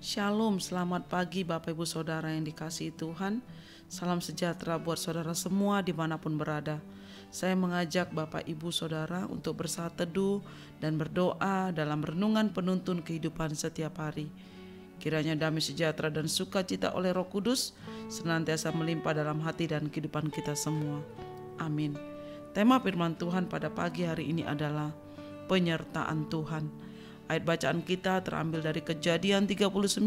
Shalom, selamat pagi Bapak Ibu Saudara yang dikasihi Tuhan. Salam sejahtera buat saudara semua dimanapun berada. Saya mengajak Bapak Ibu Saudara untuk bersaat teduh dan berdoa dalam renungan penuntun kehidupan setiap hari. Kiranya damai sejahtera dan sukacita oleh Roh Kudus senantiasa melimpah dalam hati dan kehidupan kita semua. Amin. Tema firman Tuhan pada pagi hari ini adalah penyertaan Tuhan. Ayat bacaan kita terambil dari Kejadian 39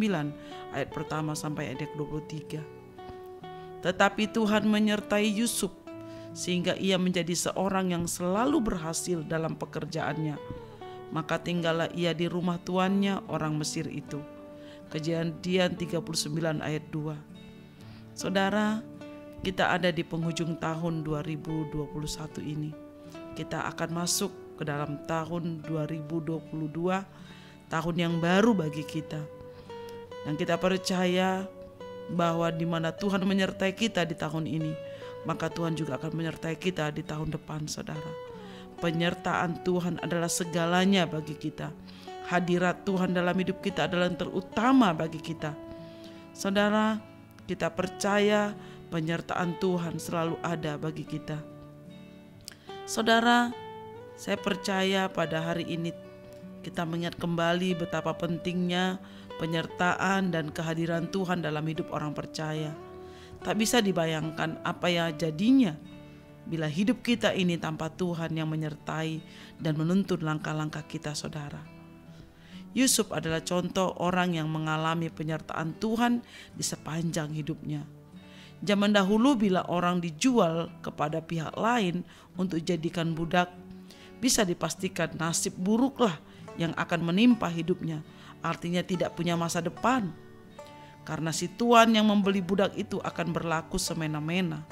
ayat pertama sampai ayat 23. Tetapi Tuhan menyertai Yusuf sehingga ia menjadi seorang yang selalu berhasil dalam pekerjaannya. Maka tinggallah ia di rumah tuannya orang Mesir itu. Kejadian 39 ayat 2. Saudara, kita ada di penghujung tahun 2021 ini. Kita akan masuk ke dalam tahun 2022, tahun yang baru bagi kita. Dan kita percaya bahwa di mana Tuhan menyertai kita di tahun ini, maka Tuhan juga akan menyertai kita di tahun depan, saudara. Penyertaan Tuhan adalah segalanya bagi kita. Hadirat Tuhan dalam hidup kita adalah yang terutama bagi kita. Saudara, kita percaya penyertaan Tuhan selalu ada bagi kita. Saudara, saya percaya pada hari ini kita mengingat kembali betapa pentingnya penyertaan dan kehadiran Tuhan dalam hidup orang percaya. Tak bisa dibayangkan apa ya jadinya bila hidup kita ini tanpa Tuhan yang menyertai dan menuntun langkah-langkah kita, saudara. Yusuf adalah contoh orang yang mengalami penyertaan Tuhan di sepanjang hidupnya. Zaman dahulu bila orang dijual kepada pihak lain untuk dijadikan budak, bisa dipastikan nasib buruklah yang akan menimpa hidupnya. Artinya tidak punya masa depan. Karena si tuan yang membeli budak itu akan berlaku semena-mena.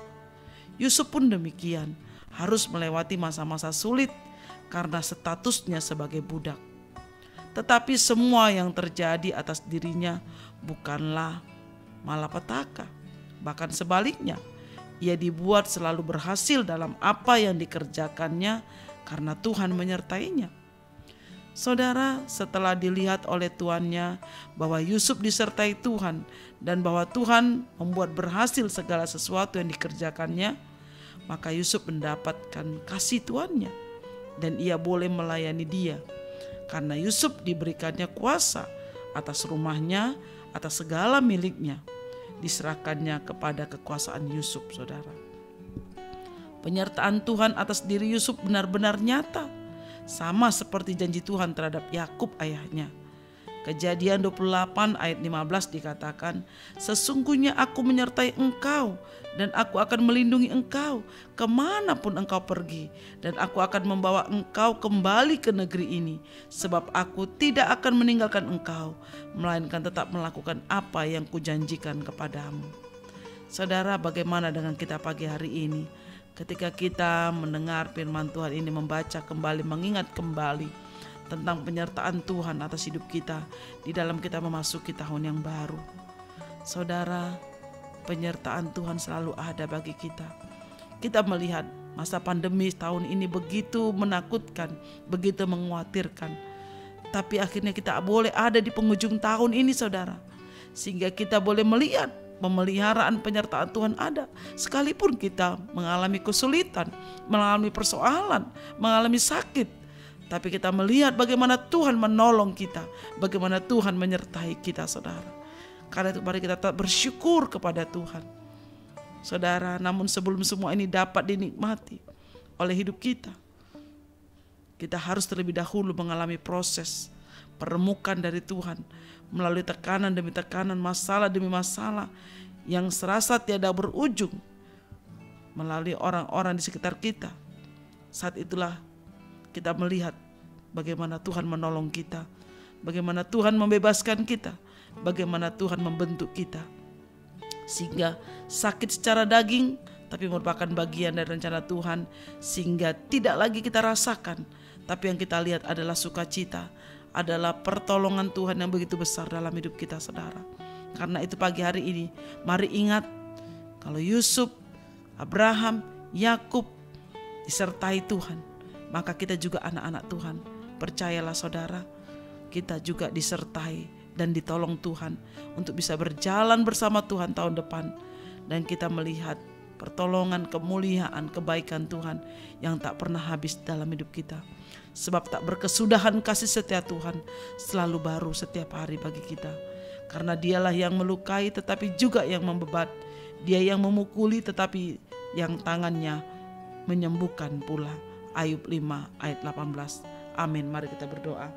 Yusuf pun demikian, harus melewati masa-masa sulit karena statusnya sebagai budak. Tetapi semua yang terjadi atas dirinya bukanlah malapetaka. Bahkan sebaliknya, ia dibuat selalu berhasil dalam apa yang dikerjakannya karena Tuhan menyertainya. Saudara, setelah dilihat oleh tuannya bahwa Yusuf disertai Tuhan dan bahwa Tuhan membuat berhasil segala sesuatu yang dikerjakannya, maka Yusuf mendapatkan kasih tuannya dan ia boleh melayani dia. Karena Yusuf diberikannya kuasa atas rumahnya, atas segala miliknya, diserahkannya kepada kekuasaan Yusuf, saudara. Penyertaan Tuhan atas diri Yusuf benar-benar nyata, sama seperti janji Tuhan terhadap Yakub ayahnya. Kejadian 28 ayat 15 dikatakan, sesungguhnya aku menyertai engkau dan aku akan melindungi engkau kemanapun engkau pergi, dan aku akan membawa engkau kembali ke negeri ini, sebab aku tidak akan meninggalkan engkau, melainkan tetap melakukan apa yang kujanjikan kepadamu. Saudara, bagaimana dengan kita pagi hari ini? Ketika kita mendengar firman Tuhan ini, membaca kembali, mengingat kembali tentang penyertaan Tuhan atas hidup kita di dalam kita memasuki tahun yang baru. Saudara, penyertaan Tuhan selalu ada bagi kita. Kita melihat masa pandemi tahun ini begitu menakutkan, begitu mengkhawatirkan. Tapi akhirnya kita boleh ada di penghujung tahun ini, saudara. Sehingga kita boleh melihat pemeliharaan penyertaan Tuhan ada. Sekalipun kita mengalami kesulitan, mengalami persoalan, mengalami sakit, tapi kita melihat bagaimana Tuhan menolong kita, bagaimana Tuhan menyertai kita, saudara. Karena itu mari kita tetap bersyukur kepada Tuhan, saudara. Namun sebelum semua ini dapat dinikmati oleh hidup kita, kita harus terlebih dahulu mengalami proses peremukan dari Tuhan melalui tekanan demi tekanan, masalah demi masalah yang serasa tiada berujung melalui orang-orang di sekitar kita. Saat itulah kita melihat bagaimana Tuhan menolong kita, bagaimana Tuhan membebaskan kita, bagaimana Tuhan membentuk kita. Sehingga sakit secara daging tapi merupakan bagian dari rencana Tuhan, sehingga tidak lagi kita rasakan, tapi yang kita lihat adalah sukacita, adalah pertolongan Tuhan yang begitu besar dalam hidup kita, saudara. Karena itu pagi hari ini, mari ingat kalau Yusuf, Abraham, Yakub disertai Tuhan, maka kita juga anak-anak Tuhan. Percayalah saudara, kita juga disertai dan ditolong Tuhan untuk bisa berjalan bersama Tuhan tahun depan. Dan kita melihat pertolongan, kemuliaan, kebaikan Tuhan yang tak pernah habis dalam hidup kita. Sebab tak berkesudahan kasih setia Tuhan selalu baru setiap hari bagi kita. Karena Dialah yang melukai tetapi juga yang membebat. Dia yang memukuli tetapi yang tangannya menyembuhkan pula. Ayub 5 ayat 18. Amin. Mari kita berdoa.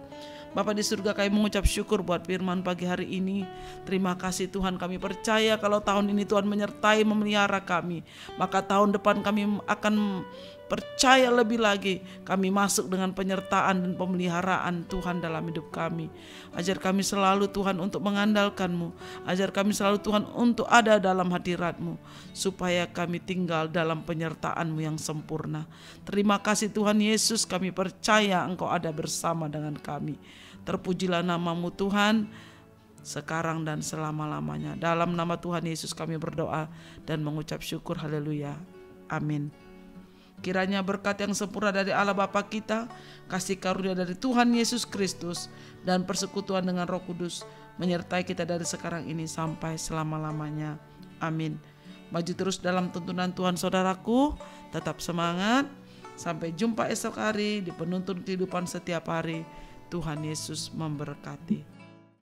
Bapa di surga, kami mengucap syukur buat firman pagi hari ini. Terima kasih Tuhan, kami percaya kalau tahun ini Tuhan menyertai, memelihara kami. Maka tahun depan kami akan percaya lebih lagi. Kami masuk dengan penyertaan dan pemeliharaan Tuhan dalam hidup kami. Ajar kami selalu Tuhan untuk mengandalkan-Mu. Ajar kami selalu Tuhan untuk ada dalam hadirat-Mu. Supaya kami tinggal dalam penyertaan-Mu yang sempurna. Terima kasih Tuhan Yesus, kami percaya Engkau ada bersama dengan kami. Terpujilah nama-Mu Tuhan, sekarang dan selama-lamanya. Dalam nama Tuhan Yesus kami berdoa dan mengucap syukur. Haleluya. Amin. Kiranya berkat yang sempurna dari Allah Bapa kita, kasih karunia dari Tuhan Yesus Kristus, dan persekutuan dengan Roh Kudus menyertai kita dari sekarang ini sampai selama-lamanya. Amin. Maju terus dalam tuntunan Tuhan saudaraku, tetap semangat. Sampai jumpa esok hari di penuntun kehidupan setiap hari. Tuhan Yesus memberkati.